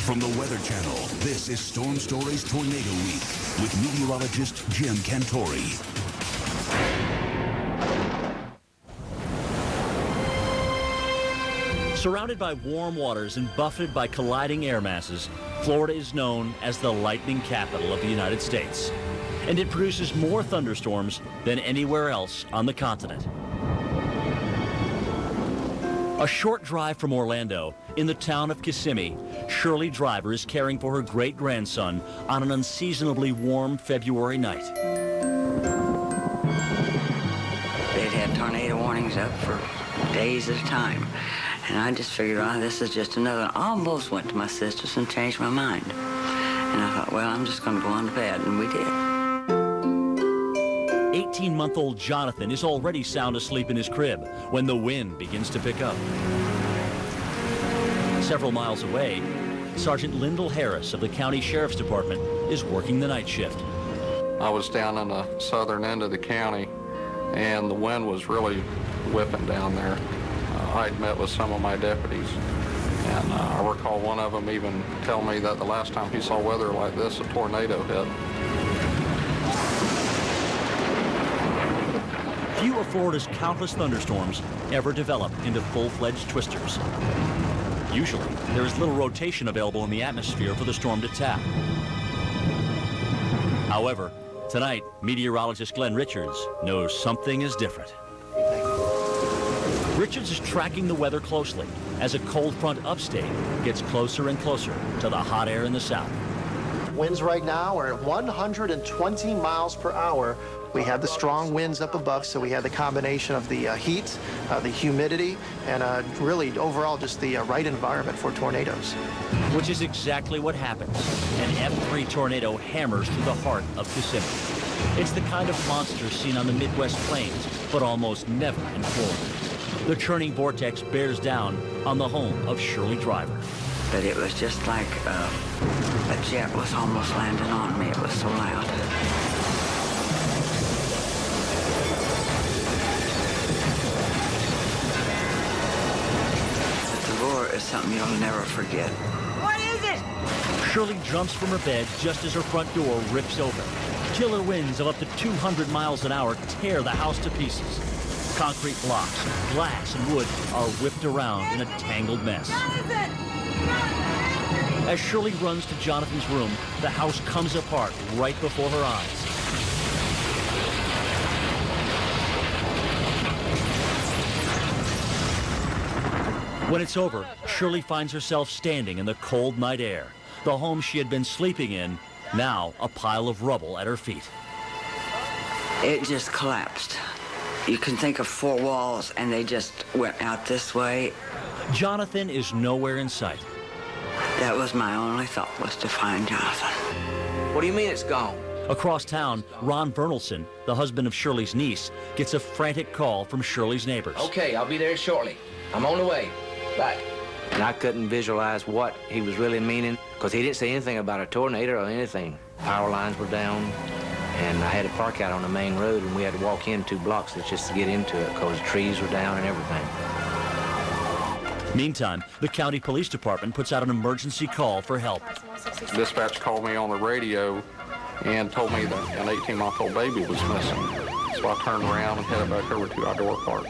From the Weather Channel, this is Storm Stories Tornado Week with meteorologist Jim Cantore. Surrounded by warm waters and buffeted by colliding air masses, Florida is known as the lightning capital of the United States. And it produces more thunderstorms than anywhere else on the continent. A short drive from Orlando, in the town of Kissimmee, Shirley Driver is caring for her great-grandson on an unseasonably warm February night. They'd had tornado warnings up for days at a time. And I just figured, oh, this is just another. I almost went to my sister's and changed my mind. And I thought, well, I'm just going to go on to bed, and we did. 18-month-old Jonathan is already sound asleep in his crib when the wind begins to pick up. Several miles away, Sergeant LINDELL Harris of the County Sheriff's Department is working the night shift. I was down in the southern end of the county, and the wind was really whipping down there. I'd met with some of my deputies, and I recall one of them even tell me that the last time he saw weather like this, a tornado hit. Few of Florida's countless thunderstorms ever develop into full-fledged twisters. Usually, there is little rotation available in the atmosphere for the storm to tap. However, tonight, meteorologist Glenn Richards knows something is different. Richards is tracking the weather closely as a cold front upstate gets closer and closer to the hot air in the south. Winds right now are at 120 miles per hour. We have the strong winds up above, so we have the combination of the heat, the humidity, and really overall just the right environment for tornadoes. Which is exactly what happens. An F3 tornado hammers through the heart of Kissimmee. It's the kind of monster seen on the Midwest plains, but almost never in Florida. The churning vortex bears down on the home of Shirley Driver. But it was just like a jet was almost landing on me. It was so loud. The roar is something you'll never forget. What is it? Shirley jumps from her bed just as her front door rips open. Killer winds of up to 200 miles an hour tear the house to pieces. Concrete blocks, glass, and wood are whipped around in a tangled mess. Jonathan! As Shirley runs to Jonathan's room, the house comes apart right before her eyes. When it's over, Shirley finds herself standing in the cold night air. The home she had been sleeping in, now a pile of rubble at her feet. It just collapsed. You can think of four walls, and they just went out this way. Jonathan is nowhere in sight. That was my only thought, was to find Jonathan. What do you mean it's gone? Across town, Ron Vernelson, the husband of Shirley's niece, gets a frantic call from Shirley's neighbors. Okay, I'll be there shortly. I'm on the way. Bye. And I couldn't visualize what he was really meaning, because he didn't say anything about a tornado or anything. Power lines were down, and I had to park out on the main road, and we had to walk in 2 blocks just to get into it, because the trees were down and everything. Meantime, the county police department puts out an emergency call for help. Dispatch called me on the radio and told me that an 18-month-old baby was missing. So I turned around and headed back over to our door park.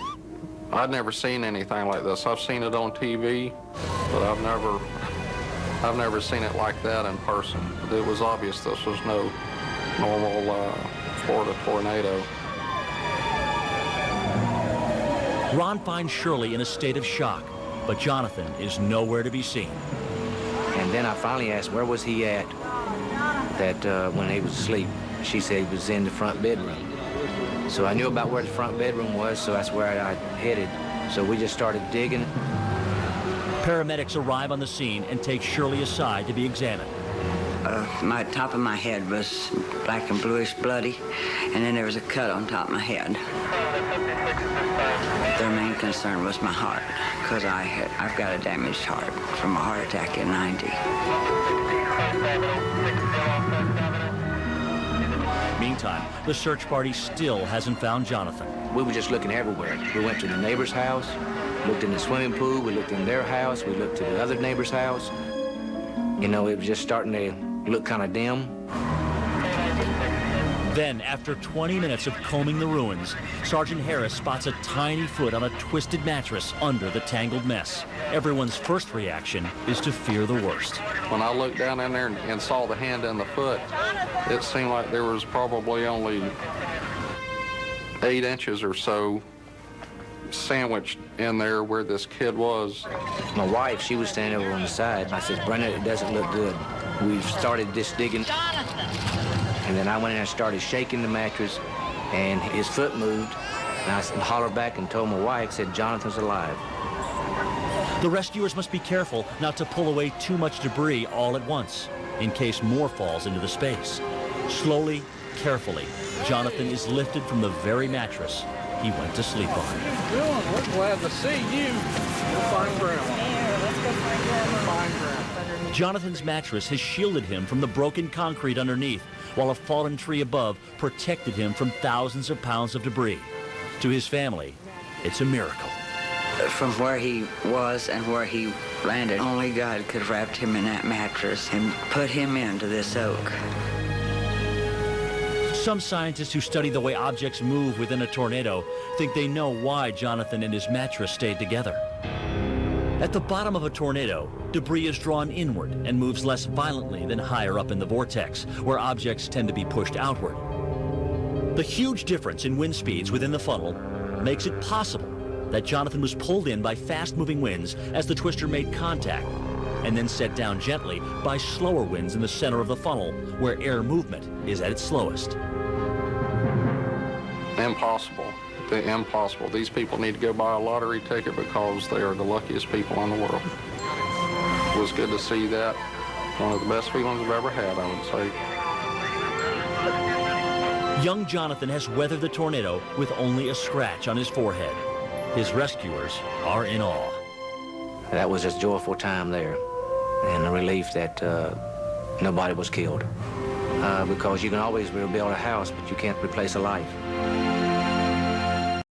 I'd never seen anything like this. I've seen it on TV, but I've never seen it like that in person. It was obvious this was no normal Florida tornado. Ron finds Shirley in a state of shock, but Jonathan is nowhere to be seen. And then I finally asked, where was he at that when he was asleep? She said he was in the front bedroom. So I knew about where the front bedroom was, so that's where I headed. So we just started digging. Paramedics arrive on the scene and take Shirley aside to be examined. My top of my head was black and bluish bloody, and then there was a cut on top of my head. Their main concern was my heart, because I've got a damaged heart from a heart attack in '90. Meantime, the search party still hasn't found Jonathan. We were just looking everywhere. We went to the neighbor's house, looked in the swimming pool, we looked in their house, we looked to the other neighbor's house. You know, it was just starting to look kind of dim. Then, after 20 minutes of combing the ruins, Sergeant Harris spots a tiny foot on a twisted mattress under the tangled mess. Everyone's first reaction is to fear the worst. When I looked down in there and saw the hand and the foot, it seemed like there was probably only 8 inches or so sandwiched in there where this kid was. My wife, she was standing over on the side. I said, Brenda, it doesn't look good. We started just digging. And then I went in and started shaking the mattress, and his foot moved. And I hollered back and told my wife, said, Jonathan's alive. The rescuers must be careful not to pull away too much debris all at once, in case more falls into the space. Slowly, carefully, Jonathan is lifted from the very mattress he went to sleep on. How you doing? We're glad to see you. We'll find Grandma. Let's go find Grandma. Find Grandma. Jonathan's mattress has shielded him from the broken concrete underneath, while a fallen tree above protected him from thousands of pounds of debris. To his family, it's a miracle. From where he was and where he landed, only God could have wrapped him in that mattress and put him into this oak. Some scientists who study the way objects move within a tornado think they know why Jonathan and his mattress stayed together. At the bottom of a tornado, debris is drawn inward and moves less violently than higher up in the vortex, where objects tend to be pushed outward. The huge difference in wind speeds within the funnel makes it possible that Jonathan was pulled in by fast-moving winds as the twister made contact, and then set down gently by slower winds in the center of the funnel, where air movement is at its slowest. Impossible. The impossible. These people need to go buy a lottery ticket because they are the luckiest people in the world. It was good to see that. One of the best feelings I've ever had, I would say. Young Jonathan has weathered the tornado with only a scratch on his forehead. His rescuers are in awe. That was a joyful time there, and a relief that nobody was killed. Because you can always rebuild a house, but you can't replace a life.